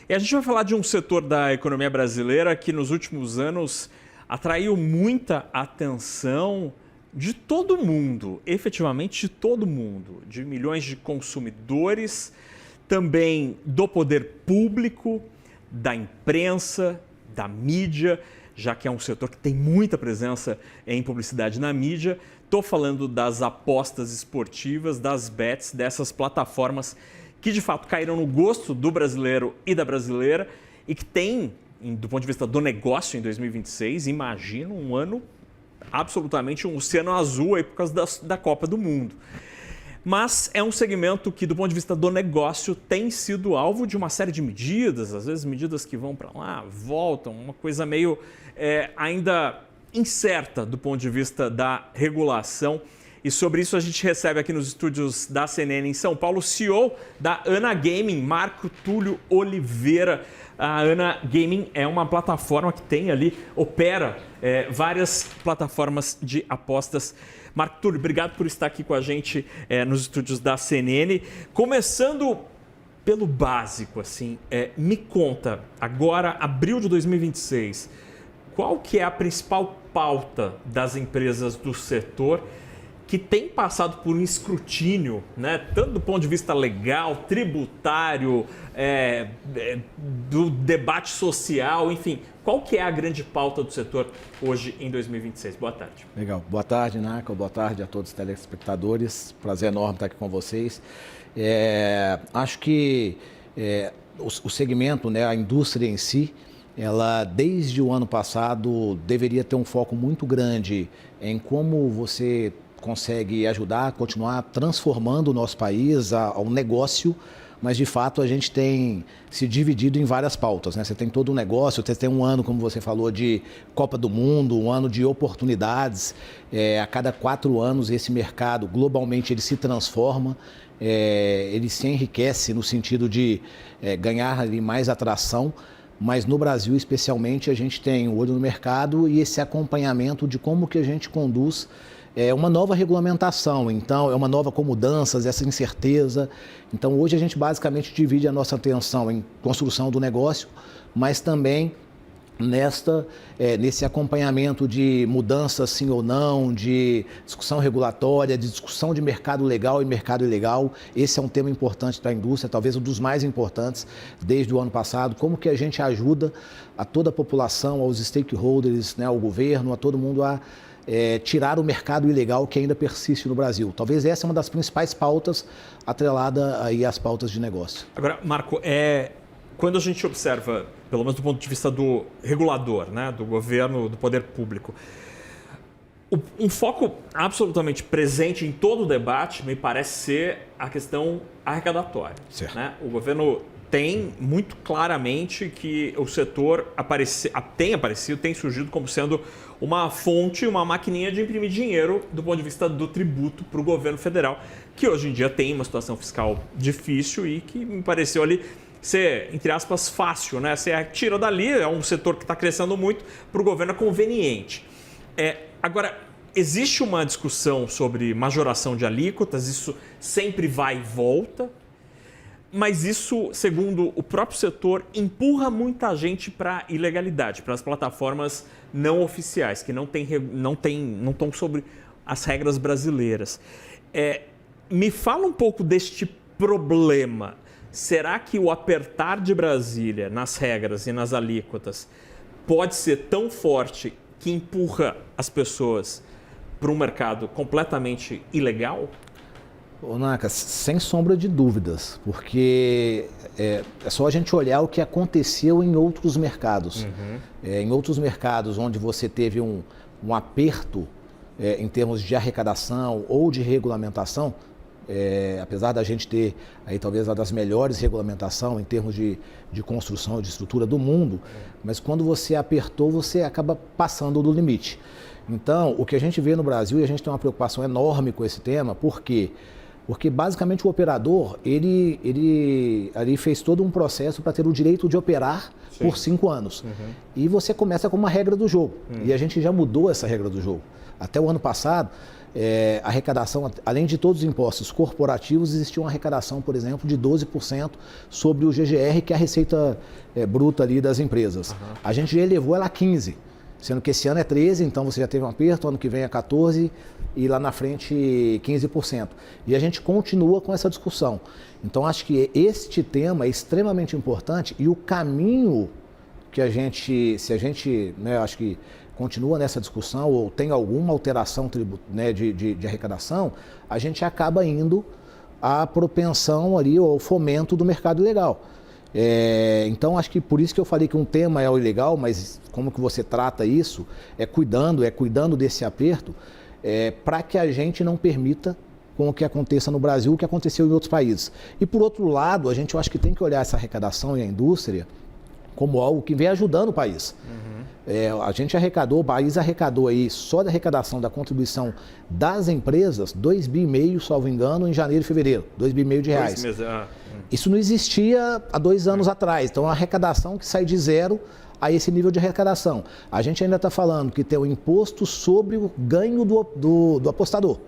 E a gente vai falar de um setor da economia brasileira que nos últimos anos atraiu muita atenção de todo mundo, efetivamente de todo mundo, de milhões de consumidores, também do poder público, da imprensa, da mídia, já que é um setor que tem muita presença em publicidade na mídia. Estou falando das apostas esportivas, das bets, dessas plataformas que de fato caíram no gosto do brasileiro e da brasileira e que tem, do ponto de vista do negócio em 2026, imagino um ano absolutamente um oceano azul aí por causa da Copa do Mundo. Mas é um segmento que, do ponto de vista do negócio, tem sido alvo de uma série de medidas, às vezes medidas que vão para lá, voltam, uma coisa meio ainda incerta do ponto de vista da regulação. E sobre isso a gente recebe aqui nos estúdios da CNN em São Paulo o CEO da Ana Gaming, Marco Túlio Oliveira. A Ana Gaming é uma plataforma que tem ali, opera várias plataformas de apostas. Marco Túlio, obrigado por estar aqui com a gente nos estúdios da CNN. Começando pelo básico, assim, me conta, agora, abril de 2026, qual que é a principal pauta das empresas do setor que tem passado por um escrutínio, né, tanto do ponto de vista legal, tributário, do debate social, enfim, qual que é a grande pauta do setor hoje em 2026? Boa tarde. Legal. Boa tarde, Naca. Boa tarde a todos os telespectadores. Prazer enorme estar aqui com vocês. Acho que o segmento, né, a indústria em si, ela desde o ano passado deveria ter um foco muito grande em como você consegue ajudar a continuar transformando o nosso país a um negócio, mas de fato a gente tem se dividido em várias pautas, né? Você tem todo um negócio, você tem um ano, como você falou, de Copa do Mundo, um ano de oportunidades. A cada 4 anos esse mercado globalmente ele se transforma, ele se enriquece no sentido de ganhar ali mais atração. Mas no Brasil, especialmente, a gente tem o olho no mercado e esse acompanhamento de como que a gente conduz uma nova regulamentação. Então, é uma nova com mudanças, essa incerteza. Então, hoje a gente basicamente divide a nossa atenção em construção do negócio, mas também nesse acompanhamento de mudanças sim ou não, de discussão regulatória, de discussão de mercado legal e mercado ilegal. Esse é um tema importante para a indústria, talvez um dos mais importantes desde o ano passado. Como que a gente ajuda a toda a população, aos stakeholders, né, ao governo, a todo mundo a tirar o mercado ilegal que ainda persiste no Brasil. Talvez essa é uma das principais pautas atrelada aí às pautas de negócio. Agora, Marco, quando a gente observa, pelo menos do ponto de vista do regulador, né, do governo, do poder público, um foco absolutamente presente em todo o debate me parece ser a questão arrecadatória. Né? O governo tem muito claramente que o setor tem surgido como sendo uma fonte, uma maquininha de imprimir dinheiro do ponto de vista do tributo para o governo federal, que hoje em dia tem uma situação fiscal difícil e que me pareceu ali ser, entre aspas, fácil, né? Você tira dali, é um setor que está crescendo muito, para o governo é conveniente. Agora, existe uma discussão sobre majoração de alíquotas, isso sempre vai e volta, mas isso, segundo o próprio setor, empurra muita gente para a ilegalidade, para as plataformas não oficiais, que não estão sobre as regras brasileiras. Me fala um pouco deste problema. Será que o apertar de Brasília nas regras e nas alíquotas pode ser tão forte que empurra as pessoas para um mercado completamente ilegal? Ô, Naka, sem sombra de dúvidas, porque é só a gente olhar o que aconteceu em outros mercados. Em outros mercados onde você teve um aperto em termos de arrecadação ou de regulamentação, apesar da gente ter aí talvez uma das melhores regulamentação em termos de construção e de estrutura do mundo, mas quando você apertou, você acaba passando do limite. Então, o que a gente vê no Brasil, e a gente tem uma preocupação enorme com esse tema, por quê? Porque basicamente o operador, ele fez todo um processo para ter o direito de operar por 5 anos. E você começa com uma regra do jogo. E a gente já mudou essa regra do jogo. Até o ano passado, arrecadação, além de todos os impostos corporativos, existia uma arrecadação, por exemplo, de 12% sobre o GGR, que é a receita bruta ali das empresas. Uhum. A gente já elevou ela a 15%, sendo que esse ano é 13%, então você já teve um aperto, ano que vem é 14% e lá na frente 15%. E a gente continua com essa discussão. Então acho que este tema é extremamente importante e o caminho que se a gente, né, acho que continua nessa discussão ou tem alguma alteração de arrecadação, a gente acaba indo à propensão ali, ou ao fomento do mercado ilegal. Então, acho que por isso que eu falei que um tema é o ilegal, mas como que você trata isso, cuidando desse aperto, para que a gente não permita com o que aconteça no Brasil, o que aconteceu em outros países. E por outro lado, eu acho que tem que olhar essa arrecadação e a indústria como algo que vem ajudando o país. Uhum. O país arrecadou aí, só da arrecadação da contribuição das empresas, 2,5 bi, salvo engano, em janeiro e fevereiro, 2,5 bi de reais. Isso não existia há 2 anos atrás, então é uma arrecadação que sai de zero a esse nível de arrecadação. A gente ainda está falando que tem o imposto sobre o ganho do apostador,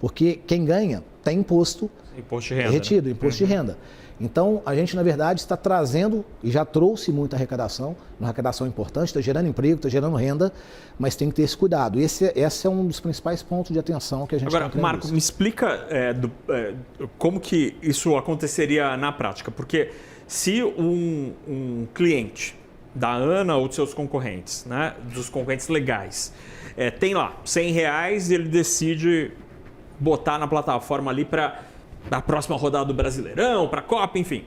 porque quem ganha tem imposto de renda, retido, imposto de renda. Então, a gente, na verdade, está trazendo e já trouxe muita arrecadação, uma arrecadação importante, está gerando emprego, está gerando renda, mas tem que ter esse cuidado. Esse é um dos principais pontos de atenção que a gente tem. Agora, Marco, me explica como que isso aconteceria na prática, porque se um cliente da ANA ou de seus concorrentes, né, dos concorrentes legais, tem lá R$100 e ele decide botar na plataforma ali para a próxima rodada do Brasileirão, para a Copa, enfim.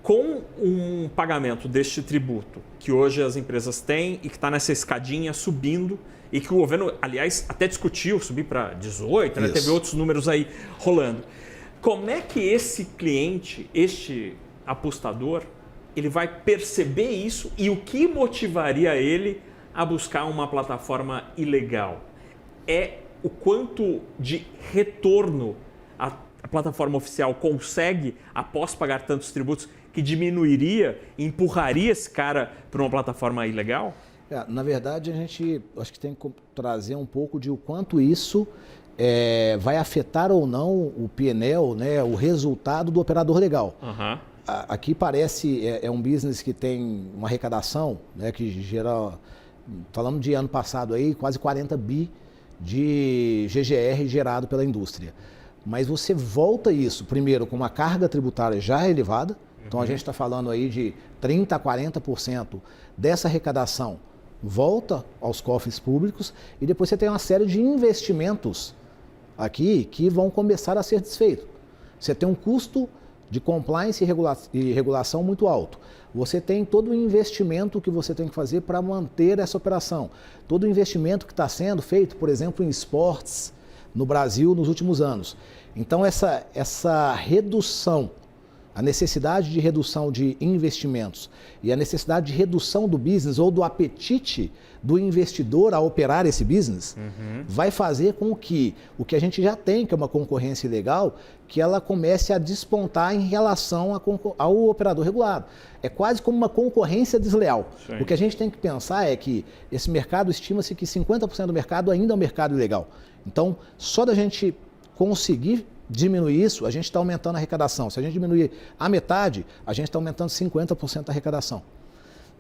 Com um pagamento deste tributo, que hoje as empresas têm e que está nessa escadinha subindo, e que o governo, aliás, até discutiu subir para 18, né? Teve outros números aí rolando. Como é que esse cliente, este apostador, ele vai perceber isso e o que motivaria ele a buscar uma plataforma ilegal? É o quanto de retorno a plataforma oficial consegue após pagar tantos tributos que diminuiria e empurraria esse cara para uma plataforma ilegal? Na verdade, a gente acho que tem que trazer um pouco de o quanto isso vai afetar ou não o P&L, né, o resultado do operador legal. Uhum. Aqui parece, um business que tem uma arrecadação, né, que gera, falando de ano passado aí, quase 40 bi de GGR gerado pela indústria. Mas você volta isso, primeiro, com uma carga tributária já elevada. Então, a gente está falando aí de 30% a 40% dessa arrecadação volta aos cofres públicos. E depois você tem uma série de investimentos aqui que vão começar a ser desfeitos. Você tem um custo de compliance e regulação muito alto. Você tem todo o investimento que você tem que fazer para manter essa operação. Todo o investimento que está sendo feito, por exemplo, em esportes, no Brasil nos últimos anos. Então, essa redução, a necessidade de redução de investimentos e a necessidade de redução do business ou do apetite do investidor a operar esse business, vai fazer com que o que a gente já tem, que é uma concorrência ilegal, que ela comece a despontar em relação ao operador regulado. É quase como uma concorrência desleal. Sim. O que a gente tem que pensar é que esse mercado, estima-se que 50% do mercado ainda é um mercado ilegal. Então, só da gente conseguir diminuir isso, a gente está aumentando a arrecadação. Se a gente diminuir a metade, a gente está aumentando 50% a arrecadação.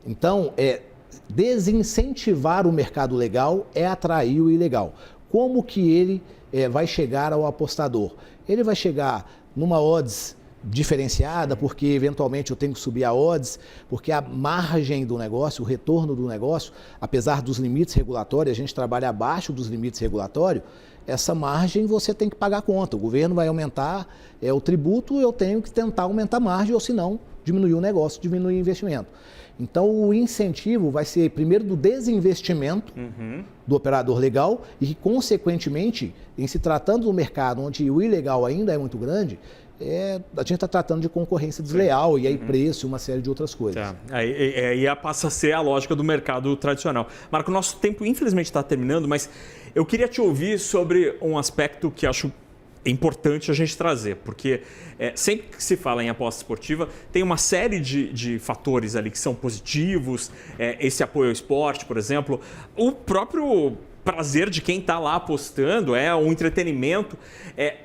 Então, desincentivar o mercado legal é atrair o ilegal. Como que ele vai chegar ao apostador? Ele vai chegar numa odds diferenciada, porque eventualmente eu tenho que subir a odds, porque a margem do negócio, o retorno do negócio, apesar dos limites regulatórios, a gente trabalha abaixo dos limites regulatórios, essa margem você tem que pagar a conta. O governo vai aumentar o tributo, eu tenho que tentar aumentar a margem, ou se não, diminuir o negócio, diminuir o investimento. Então, o incentivo vai ser, primeiro, do desinvestimento do operador legal e que, consequentemente, em se tratando do mercado onde o ilegal ainda é muito grande, a gente está tratando de concorrência desleal e aí preço e uma série de outras coisas. Tá. Aí passa a ser a lógica do mercado tradicional. Marco, nosso tempo infelizmente está terminando, mas eu queria te ouvir sobre um aspecto que acho importante a gente trazer, porque sempre que se fala em aposta esportiva, tem uma série de fatores ali que são positivos, esse apoio ao esporte, por exemplo, o próprio prazer de quem está lá apostando, é um entretenimento,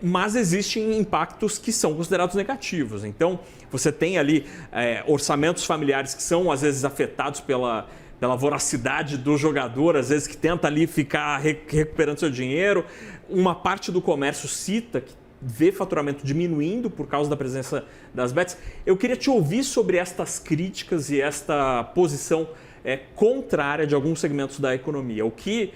mas existem impactos que são considerados negativos. Então, você tem ali orçamentos familiares que são, às vezes, afetados pela voracidade do jogador, às vezes que tenta ali ficar recuperando seu dinheiro. Uma parte do comércio cita que vê faturamento diminuindo por causa da presença das bets. Eu queria te ouvir sobre estas críticas e esta posição contrária de alguns segmentos da economia. O que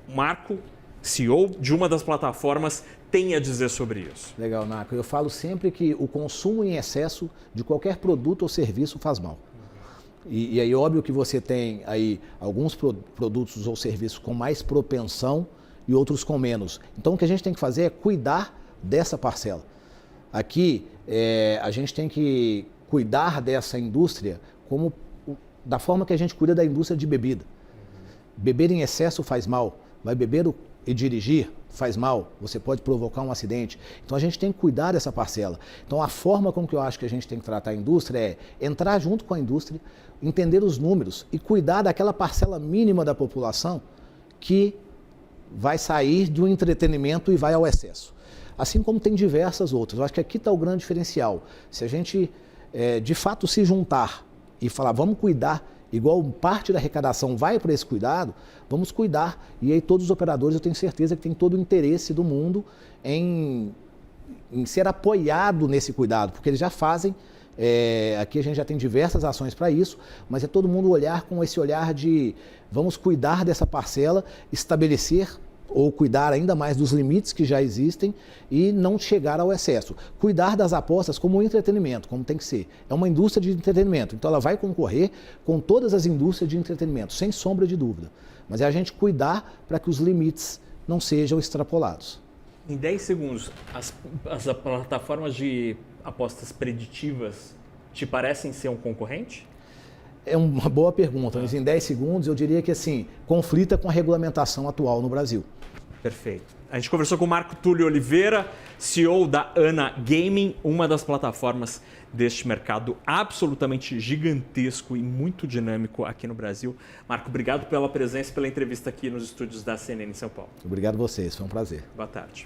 o Marco, CEO de uma das plataformas, tem a dizer sobre isso? Legal, Naco. Eu falo sempre que o consumo em excesso de qualquer produto ou serviço faz mal. E aí, óbvio que você tem aí alguns produtos ou serviços com mais propensão e outros com menos. Então, o que a gente tem que fazer é cuidar dessa parcela. Aqui, a gente tem que cuidar dessa indústria da forma que a gente cuida da indústria de bebida. Beber em excesso faz mal. Vai beber e dirigir faz mal. Você pode provocar um acidente. Então, a gente tem que cuidar dessa parcela. Então, a forma como que eu acho que a gente tem que tratar a indústria é entrar junto com a indústria, entender os números e cuidar daquela parcela mínima da população que vai sair do entretenimento e vai ao excesso. Assim como tem diversas outras. Eu acho que aqui está o grande diferencial. Se a gente, de fato, se juntar e falar, vamos cuidar, igual parte da arrecadação vai para esse cuidado, vamos cuidar. E aí todos os operadores, eu tenho certeza que tem todo o interesse do mundo em ser apoiado nesse cuidado, porque eles já fazem. Aqui a gente já tem diversas ações para isso, mas é todo mundo olhar com esse olhar de vamos cuidar dessa parcela, estabelecer ou cuidar ainda mais dos limites que já existem e não chegar ao excesso. Cuidar das apostas como um entretenimento, como tem que ser. É uma indústria de entretenimento, então ela vai concorrer com todas as indústrias de entretenimento, sem sombra de dúvida. Mas é a gente cuidar para que os limites não sejam extrapolados. Em 10 segundos, as plataformas de apostas preditivas te parecem ser um concorrente? É uma boa pergunta, mas em 10 segundos eu diria que assim, conflita com a regulamentação atual no Brasil. Perfeito. A gente conversou com o Marco Túlio Oliveira, CEO da Ana Gaming, uma das plataformas deste mercado absolutamente gigantesco e muito dinâmico aqui no Brasil. Marco, obrigado pela presença e pela entrevista aqui nos estúdios da CNN em São Paulo. Obrigado a vocês, foi um prazer. Boa tarde.